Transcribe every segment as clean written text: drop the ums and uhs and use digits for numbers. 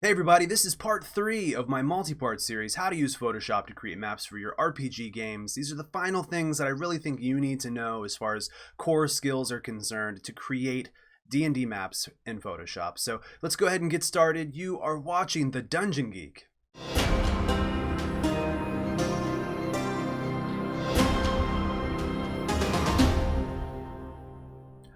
Hey everybody, this is part 3 of my multi-part series, How to Use Photoshop to Create Maps for Your RPG Games. These are the final things that I really think you need to know as far as core skills are concerned to create D&D maps in Photoshop. So let's go ahead and get started. You are watching The Dungeon Geek.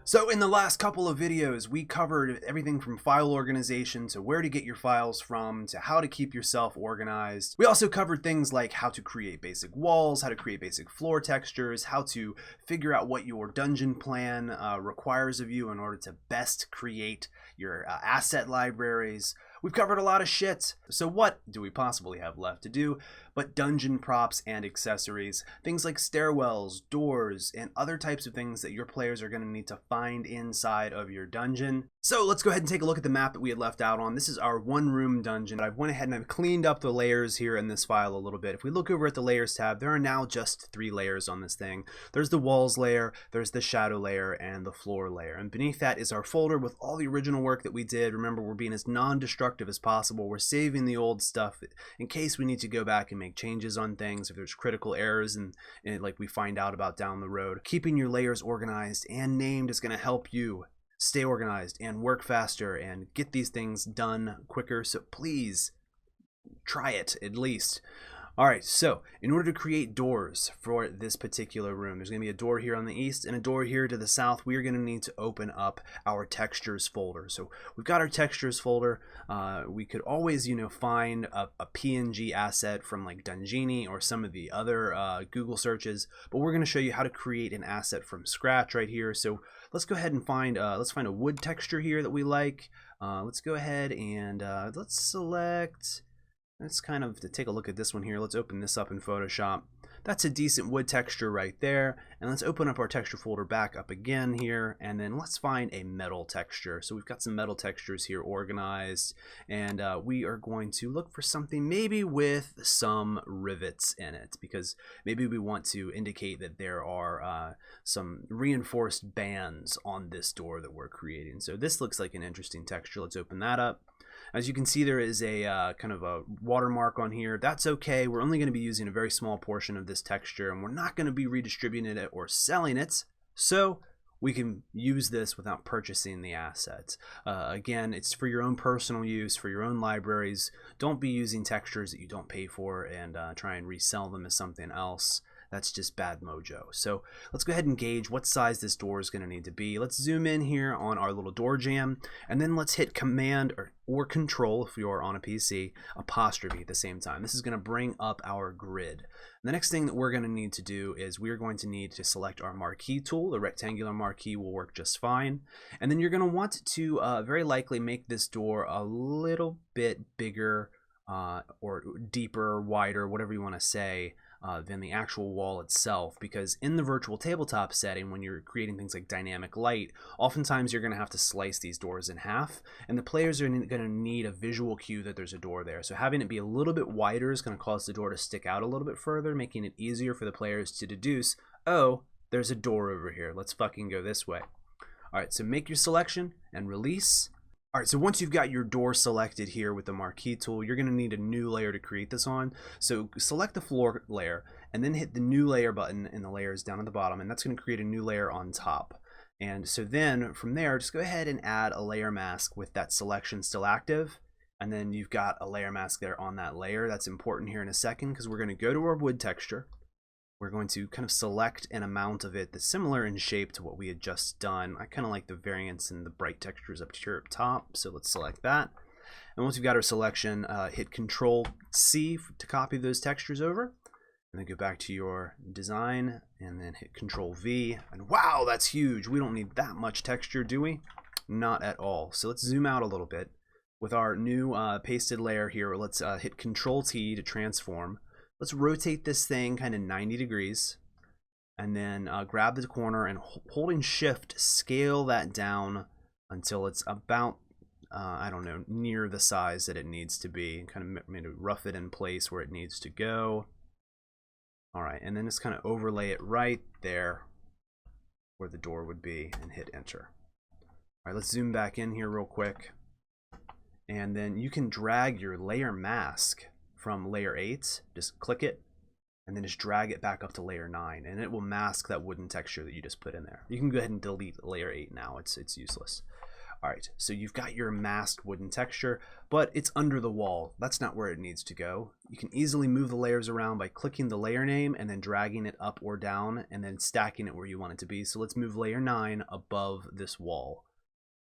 So in the last couple of videos, we covered everything from file organization to where to get your files from to how to keep yourself organized. We also covered things like how to create basic walls, how to create basic floor textures, how to figure out what your dungeon plan requires of you in order to best create your asset libraries. We've covered a lot of shit. So what do we possibly have left to do but dungeon props and accessories? Things like stairwells, doors, and other types of things that your players are going to need to find inside of your dungeon. So let's go ahead and take a look at the map that we had left out on. This is our one-room dungeon. I've went ahead and I've cleaned up the layers here in this file a little bit. If we look over at the layers tab, there are now just 3 layers on this thing. There's the walls layer, there's the shadow layer, and the floor layer. And beneath that is our folder with all the original work that we did. Remember, we're being as non-destructive as possible. We're saving the old stuff in case we need to go back and make changes on things, if there's critical errors and like we find out about down the road. Keeping your layers organized and named is going to help you stay organized and work faster and get these things done quicker. So please try it at least. All right, so in order to create doors for this particular room, there's going to be a door here on the east and a door here to the south. We are going to need to open up our textures folder. So we've got our textures folder. We could always, find a PNG asset from like Dungini or some of the other Google searches, but we're going to show you how to create an asset from scratch right here. So let's go ahead and find a wood texture here that we like. Let's go ahead and let's select. Let's kind of to take a look at this one here. Let's open this up in Photoshop. That's a decent wood texture right there. And let's open up our texture folder back up again here. And then let's find a metal texture. So we've got some metal textures here organized. And we are going to look for something maybe with some rivets in it, because maybe we want to indicate that there are some reinforced bands on this door that we're creating. So this looks like an interesting texture. Let's open that up. As you can see, there is a kind of a watermark on here. That's okay. We're only going to be using a very small portion of this texture, and we're not going to be redistributing it or selling it. So we can use this without purchasing the assets. Again, it's for your own personal use, for your own libraries. Don't be using textures that you don't pay for and try and resell them as something else. That's just bad mojo. So let's go ahead and gauge what size this door is going to need to be. Let's zoom in here on our little door jamb, and then let's hit Command or Control if you're on a PC, apostrophe at the same time. This is going to bring up our grid. The next thing that we're going to need to do is we're going to need to select our marquee tool. The rectangular marquee will work just fine. And then you're going to want to very likely make this door a little bit bigger or deeper, wider, whatever you want to say, than the actual wall itself, because in the virtual tabletop setting, when you're creating things like dynamic light, oftentimes you're going to have to slice these doors in half, and the players are going to need a visual cue that there's a door there. So having it be a little bit wider is going to cause the door to stick out a little bit further, making it easier for the players to deduce, oh, there's a door over here. Let's fucking go this way. All right, so make your selection and release. All right, so once you've got your door selected here with the marquee tool, you're going to need a new layer to create this on. So select the floor layer and then hit the new layer button in the layers down at the bottom, and that's going to create a new layer on top. And so then from there, just go ahead and add a layer mask with that selection still active. And then you've got a layer mask there on that layer. That's important here in a second because we're going to go to our wood texture. We're going to kind of select an amount of it that's similar in shape to what we had just done. I kind of like the variance in the bright textures up here up top, so let's select that. And once you've got our selection, hit Control C to copy those textures over, and then go back to your design, and then hit Control V. And wow, that's huge. We don't need that much texture, do we? Not at all. So let's zoom out a little bit. With our new pasted layer here, let's hit Control T to transform. Let's rotate this thing kind of 90 degrees, and then grab the corner and holding shift, scale that down until it's about, I don't know, near the size that it needs to be. Kind of maybe rough it in place where it needs to go. All right, and then just kind of overlay it right there where the door would be and hit enter. All right, let's zoom back in here real quick. And then you can drag your layer mask from layer 8, just click it, and then just drag it back up to layer 9, and it will mask that wooden texture that you just put in there. You can go ahead and delete layer 8 now, it's useless. All right, so you've got your masked wooden texture, but it's under the wall. That's not where it needs to go. You can easily move the layers around by clicking the layer name and then dragging it up or down and then stacking it where you want it to be. So let's move layer 9 above this wall.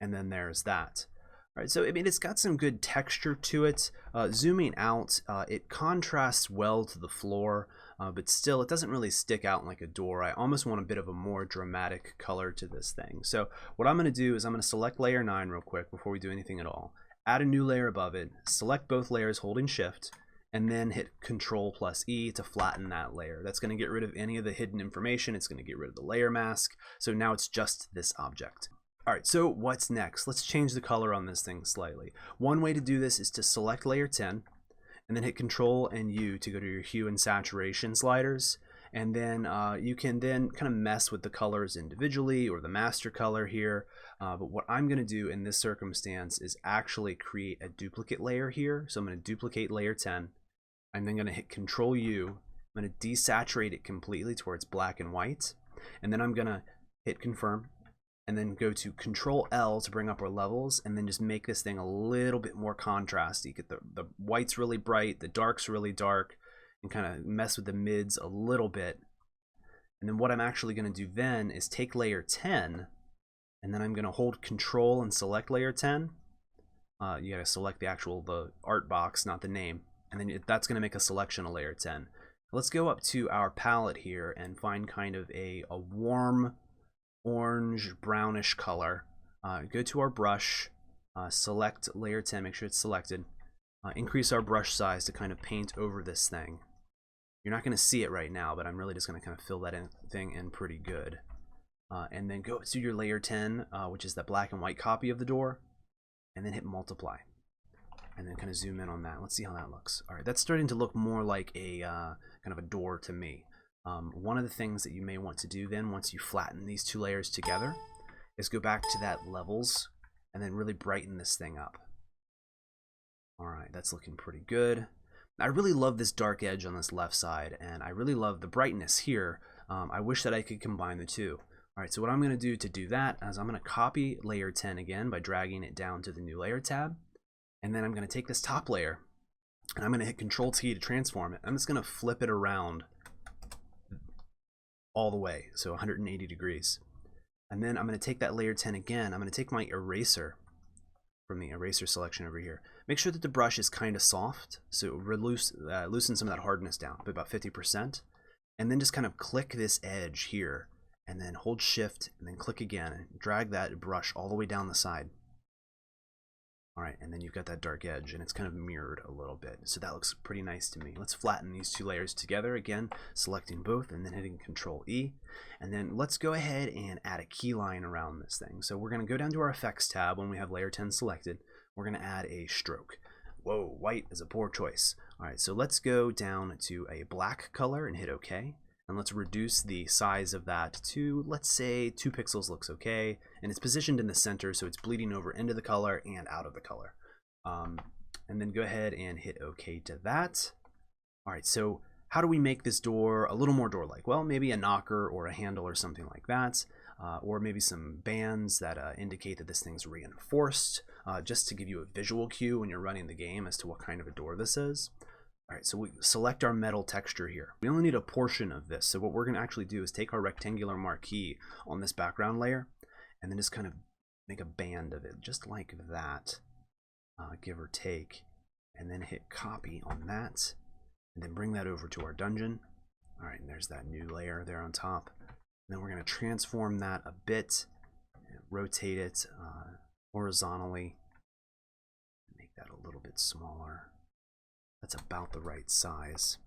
And then there's that. All right, so I mean, it's got some good texture to it. Zooming out, it contrasts well to the floor, but still it doesn't really stick out like a door. I almost want a bit of a more dramatic color to this thing. So what I'm going to do is I'm going to select layer 9 real quick before we do anything at all. Add a new layer above it, select both layers holding shift, and then hit Control+E to flatten that layer. That's going to get rid of any of the hidden information. It's going to get rid of the layer mask. So now it's just this object. All right, so what's next? Let's change the color on this thing slightly. One way to do this is to select layer 10 and then hit Control and U to go to your hue and saturation sliders. And then you can then kind of mess with the colors individually or the master color here. But what I'm going to do in this circumstance is actually create a duplicate layer here. So I'm going to duplicate layer 10. I'm then going to hit Control U. I'm going to desaturate it completely to where it's black and white. And then I'm going to hit Confirm. And then go to Control L to bring up our levels, and then just make this thing a little bit more contrasty. You get the whites really bright, the darks really dark, and kind of mess with the mids a little bit. And then what I'm actually going to do then is take layer 10, and then I'm going to hold Control and select layer 10. You gotta select the art box, not the name, and then that's going to make a selection of layer 10. Let's go up to our palette here and find kind of a warm orange brownish color. Go to our brush, select layer 10, make sure it's selected, increase our brush size to kind of paint over this thing. You're not going to see it right now, but I'm really just going to kind of fill that thing in pretty good. And then go to your layer 10, which is the black and white copy of the door, and then hit multiply. And then kind of zoom in on that. Let's see how that looks. All right, that's starting to look more like a kind of a door to me. One of the things that you may want to do then, once you flatten these two layers together, is go back to that levels and then really brighten this thing up. All right, that's looking pretty good. I really love this dark edge on this left side, and I really love the brightness here. I wish that I could combine the two. All right, so what I'm going to do that is I'm going to copy layer 10 again by dragging it down to the new layer tab, and then I'm going to take this top layer and I'm going to hit Control-T to transform it. I'm just going to flip it around all the way, so 180 degrees. And then I'm going to take that layer 10 again. I'm going to take my eraser from the eraser selection over here. Make sure that the brush is kind of soft, so loosen some of that hardness down, about 50%. And then just kind of click this edge here, and then hold shift, and then click again, and drag that brush all the way down the side. All right, and then you've got that dark edge, and it's kind of mirrored a little bit. So that looks pretty nice to me. Let's flatten these two layers together again, selecting both, and then hitting Control-E. And then let's go ahead and add a key line around this thing. So we're going to go down to our Effects tab when we have layer 10 selected. We're going to add a stroke. Whoa, white is a poor choice. All right, so let's go down to a black color and hit OK. And let's reduce the size of that to, let's say, 2 pixels looks okay. And it's positioned in the center, so it's bleeding over into the color and out of the color. And then go ahead and hit OK to that. All right, so how do we make this door a little more door-like? Well, maybe a knocker or a handle or something like that. Or maybe some bands that indicate that this thing's reinforced, just to give you a visual cue when you're running the game as to what kind of a door this is. All right, so we select our metal texture here. We only need a portion of this, so what we're going to actually do is take our rectangular marquee on this background layer and then just kind of make a band of it, just like that, give or take, and then hit copy on that, and then bring that over to our dungeon. All right, and there's that new layer there on top. And then we're going to transform that a bit, rotate it horizontally, make that a little bit smaller. That's about the right size.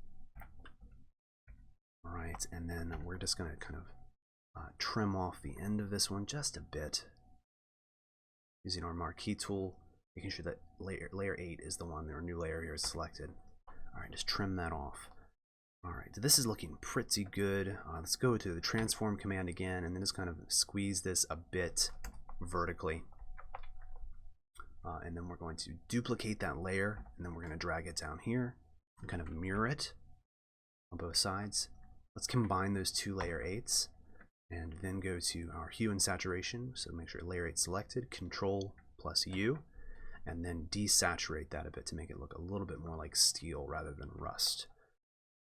All right, and then we're just going to kind of trim off the end of this one just a bit using our marquee tool, making sure that layer 8 is the one, our new layer here is selected. All right, just trim that off. All right, so this is looking pretty good. Let's go to the transform command again and then just kind of squeeze this a bit vertically. and then we're going to duplicate that layer, and then we're going to drag it down here and kind of mirror it on both sides. Let's combine those two layer 8s and then go to our hue and saturation. So make sure layer 8 selected, Control plus U, and then desaturate that a bit to make it look a little bit more like steel rather than rust.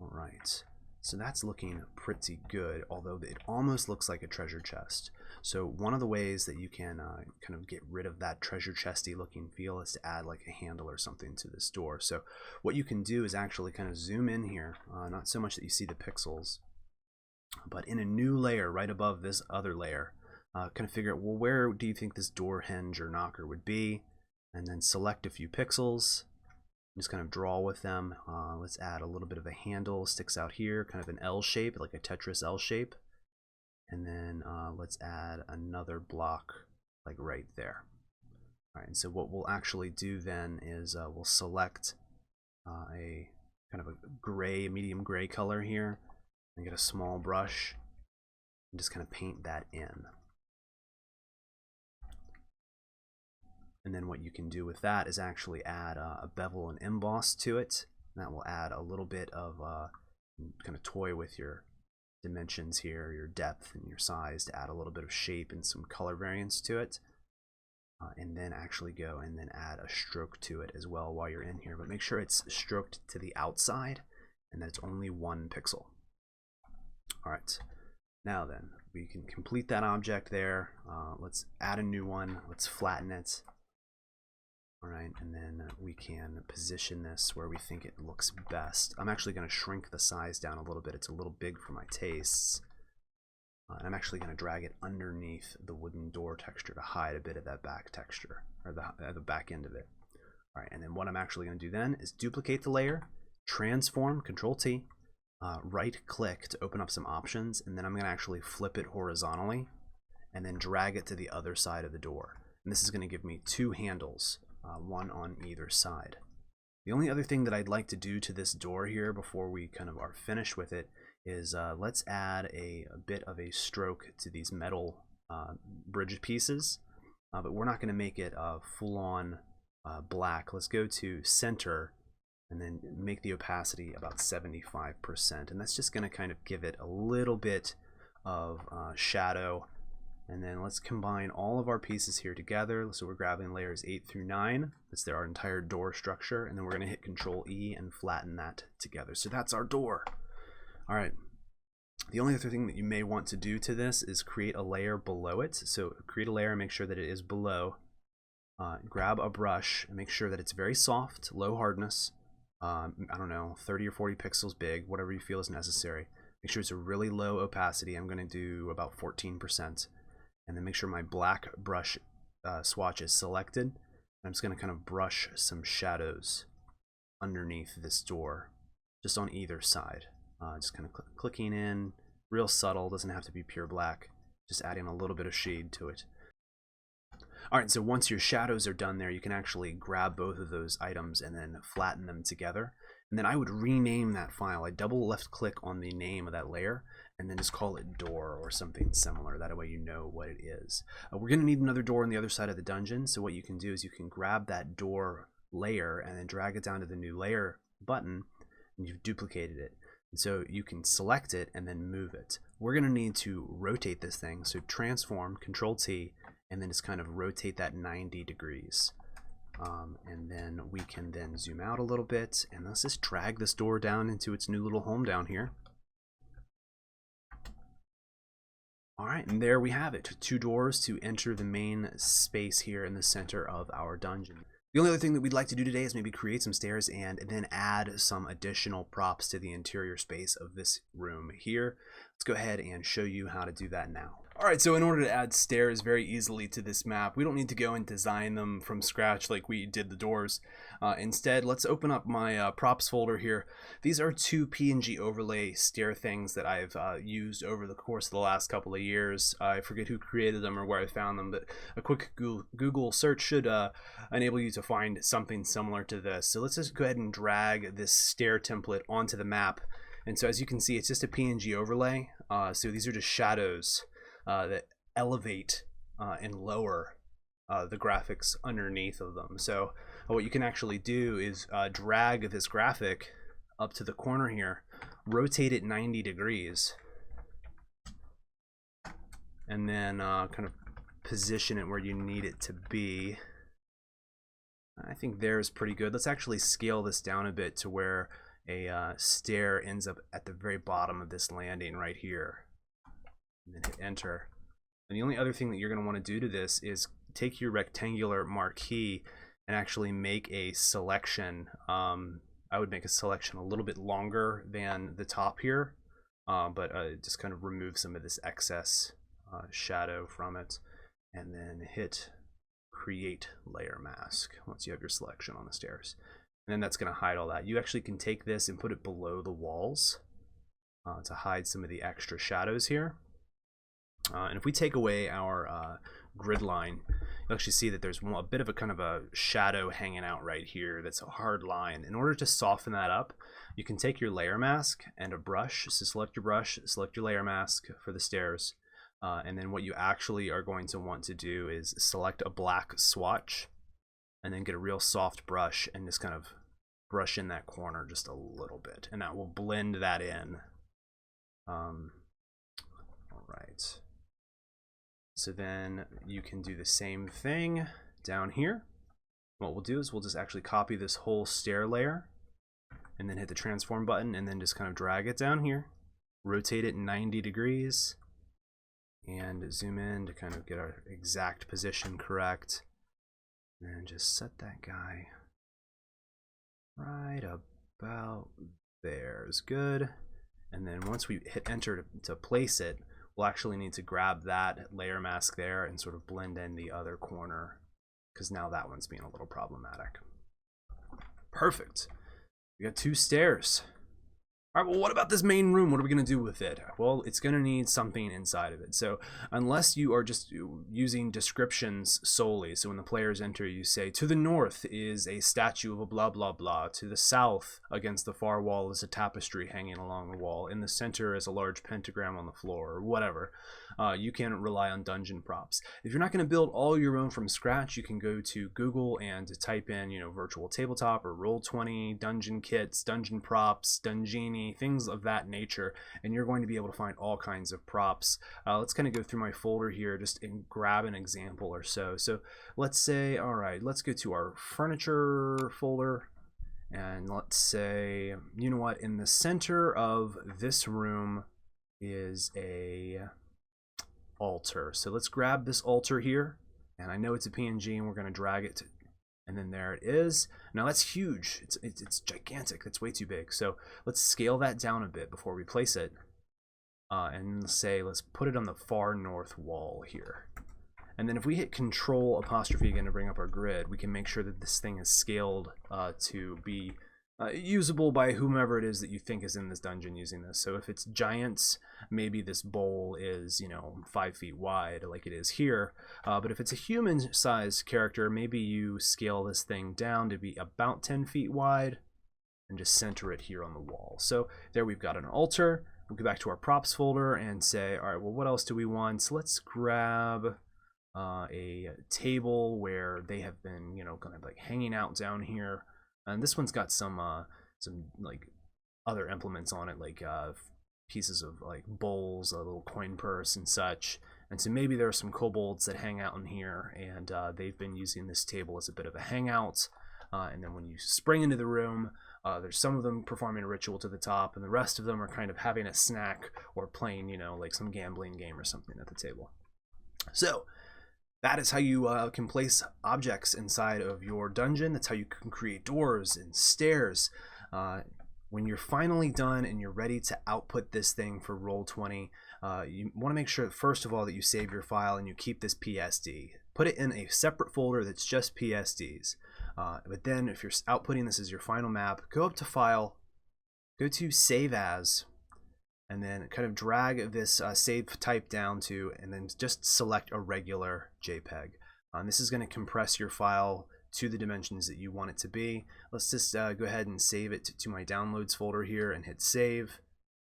All right, so that's looking pretty good, although it almost looks like a treasure chest. So one of the ways that you can kind of get rid of that treasure chesty looking feel is to add like a handle or something to this door. So what you can do is actually kind of zoom in here, not so much that you see the pixels, but in a new layer right above this other layer, kind of figure out, well, where do you think this door hinge or knocker would be? And then select a few pixels, just kind of draw with them. Let's add a little bit of a handle, sticks out here, kind of an L shape, like a Tetris L shape. And then let's add another block like right there. All right, and so what we'll actually do then is we'll select a kind of a gray, medium gray color here, and get a small brush and just kind of paint that in. And then what you can do with that is actually add a bevel and emboss to it. And that will add a little bit of kind of toy with your dimensions here, your depth and your size, to add a little bit of shape and some color variance to it. And then actually go and then add a stroke to it as well while you're in here. But make sure it's stroked to the outside and that it's only 1 pixel. All right, now then we can complete that object there. Let's add a new one. Let's flatten it. All right, and then we can position this where we think it looks best. I'm actually going to shrink the size down a little bit. It's a little big for my tastes. And I'm actually going to drag it underneath the wooden door texture to hide a bit of that back texture, or the back end of it. All right, and then what I'm actually going to do then is duplicate the layer, transform, Control T, right click to open up some options, and then I'm going to actually flip it horizontally and then drag it to the other side of the door. And this is going to give me 2 handles. One on either side. The only other thing that I'd like to do to this door here before we kind of are finished with it is let's add a bit of a stroke to these metal bridge pieces, but we're not going to make it full-on black. Let's go to center and then make the opacity about 75%, and that's just going to kind of give it a little bit of shadow. And then let's combine all of our pieces here together. So we're grabbing layers 8 through 9. That's our entire door structure. And then we're going to hit Control E and flatten that together. So that's our door. All right. The only other thing that you may want to do to this is create a layer below it. So create a layer and make sure that it is below. Grab a brush and make sure that it's very soft, low hardness. I don't know, 30 or 40 pixels big, whatever you feel is necessary. Make sure it's a really low opacity. I'm going to do about 14%. And then make sure my black brush swatch is selected. I'm just going to kind of brush some shadows underneath this door, just on either side. Just kind of clicking in, real subtle, doesn't have to be pure black, just adding a little bit of shade to it. All right, so once your shadows are done there, you can actually grab both of those items and then flatten them together. And then I would rename that file. I double left click on the name of that layer and then just call it door or something similar. That way you know what it is. We're going to need another door on the other side of the dungeon. So what you can do is you can grab that door layer and then drag it down to the new layer button, and you've duplicated it. And so you can select it and then move it. We're going to need to rotate this thing. So transform, Control T, and then just kind of rotate that 90 degrees. And then we can then zoom out a little bit, and let's just drag this door down into its new little home down here. All right, and there we have it. 2 doors to enter the main space here in the center of our dungeon. The only other thing that we'd like to do today is maybe create some stairs and then add some additional props to the interior space of this room here. Let's go ahead and show you how to do that now. All right, so in order to add stairs very easily to this map, we don't need to go and design them from scratch like we did the doors. Instead, let's open up my props folder here. These are 2 PNG overlay stair things that I've used over the course of the last couple of years. I forget who created them or where I found them, but a quick Google search should enable you to find something similar to this. So let's just go ahead and drag this stair template onto the map. And so as you can see, it's just a PNG overlay. So these are just shadows that elevate and lower the graphics underneath of them. So what you can actually do is drag this graphic up to the corner here, rotate it 90 degrees, and then kind of position it where you need it to be. I think there's pretty good. Let's actually scale this down a bit to where a stair ends up at the very bottom of this landing right here. And then hit enter. And the only other thing that you're going to want to do to this is take your rectangular marquee and actually make a selection. I would make a selection a little bit longer than the top here, but just kind of remove some of this excess shadow from it, and then hit create layer mask once you have your selection on the stairs. And then that's going to hide all that. You actually can take this and put it below the walls to hide some of the extra shadows here. And if we take away our grid line, you'll actually see that there's a bit of a kind of a shadow hanging out right here that's a hard line. In order to soften that up, you can take your layer mask and a brush. So select your brush, select your layer mask for the stairs, and then what you actually are going to want to do is select a black swatch and then get a real soft brush and just kind of brush in that corner just a little bit, and that will blend that in. All right. So then you can do the same thing down here. What we'll do is we'll just actually copy this whole stair layer and then hit the transform button and then just kind of drag it down here, rotate it 90 degrees, and zoom in to kind of get our exact position correct. And just set that guy right about there is good. And then once we hit enter to place it, we'll actually need to grab that layer mask there and sort of blend in the other corner, because now that one's being a little problematic. Perfect. We got 2 stairs. All right, well, what about this main room? What are we going to do with it? Well, it's going to need something inside of it. So unless you are just using descriptions solely, so when the players enter, you say, to the north is a statue of a blah, blah, blah. To the south, against the far wall, is a tapestry hanging along the wall. In the center is a large pentagram on the floor, or whatever. You can rely on dungeon props. If you're not going to build all your own from scratch, you can go to Google and type in, virtual tabletop or Roll20, dungeon kits, dungeon props, Dungini, things of that nature, and you're going to be able to find all kinds of props. Let's kind of go through my folder here just and grab an example or so. So let's say, all right, let's go to our furniture folder, and let's say, you know what, in the center of this room is a altar. So let's grab this altar here, and I know it's a PNG, and we're going to drag it to, and then there it is. Now that's huge. It's gigantic. That's way too big. So let's scale that down a bit before we place it, and say let's put it on the far north wall here. And then if we hit Control apostrophe again to bring up our grid, we can make sure that this thing is scaled to be usable by whomever it is that you think is in this dungeon using this. So if it's giants, maybe this bowl is 5 feet wide like it is here, but if it's a human sized character, maybe you scale this thing down to be about 10 feet wide and just center it here on the wall. So there we've got an altar. We'll go back to our props folder and say, all right, well, what else do we want? So let's grab a table where they have been kind of like hanging out down here. And this one's got some like other implements on it, like pieces of like bowls, a little coin purse and such. And so maybe there are some kobolds that hang out in here, and they've been using this table as a bit of a hangout. And then when you spring into the room, there's some of them performing a ritual to the top, and the rest of them are kind of having a snack or playing, like some gambling game or something at the table. So that is how you can place objects inside of your dungeon. That's how you can create doors and stairs. When you're finally done and you're ready to output this thing for Roll20, you want to make sure, first of all, that you save your file and you keep this PSD. Put it in a separate folder that's just PSDs. But then if you're outputting this as your final map, go up to File, go to Save As, and then kind of drag this save type down to, and then just select a regular JPEG. This is going to compress your file to the dimensions that you want it to be. Let's just go ahead and save it to my downloads folder here and hit save.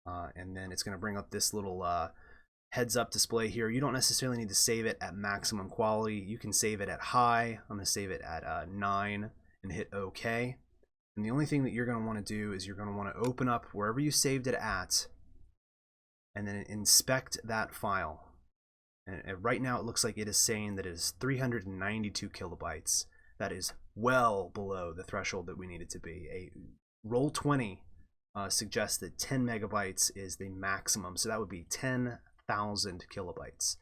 And then it's going to bring up this little heads up display here. You don't necessarily need to save it at maximum quality. You can save it at high. I'm going to save it at 9 and hit OK. And the only thing that you're going to want to do is you're going to want to open up wherever you saved it at and then inspect that file. And right now it looks like it is saying that it is 392 kilobytes. That is well below the threshold that we need it to be. A Roll20 suggests that 10 megabytes is the maximum, so that would be 10,000 kilobytes.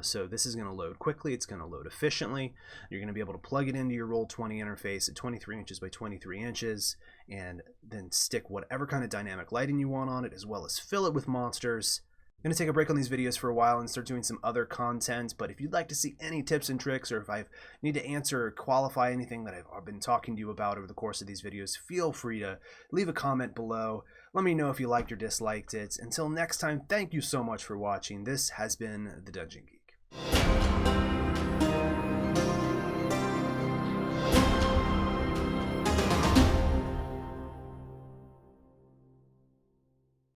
So this is going to load quickly, it's going to load efficiently. You're going to be able to plug it into your Roll20 interface at 23 inches by 23 inches and then stick whatever kind of dynamic lighting you want on it, as well as fill it with monsters. I'm going to take a break on these videos for a while and start doing some other content, but if you'd like to see any tips and tricks, or if I need to answer or qualify anything that I've been talking to you about over the course of these videos, feel free to leave a comment below. Let me know if you liked or disliked it. Until next time, thank you so much for watching. This has been The Dungeon Geek.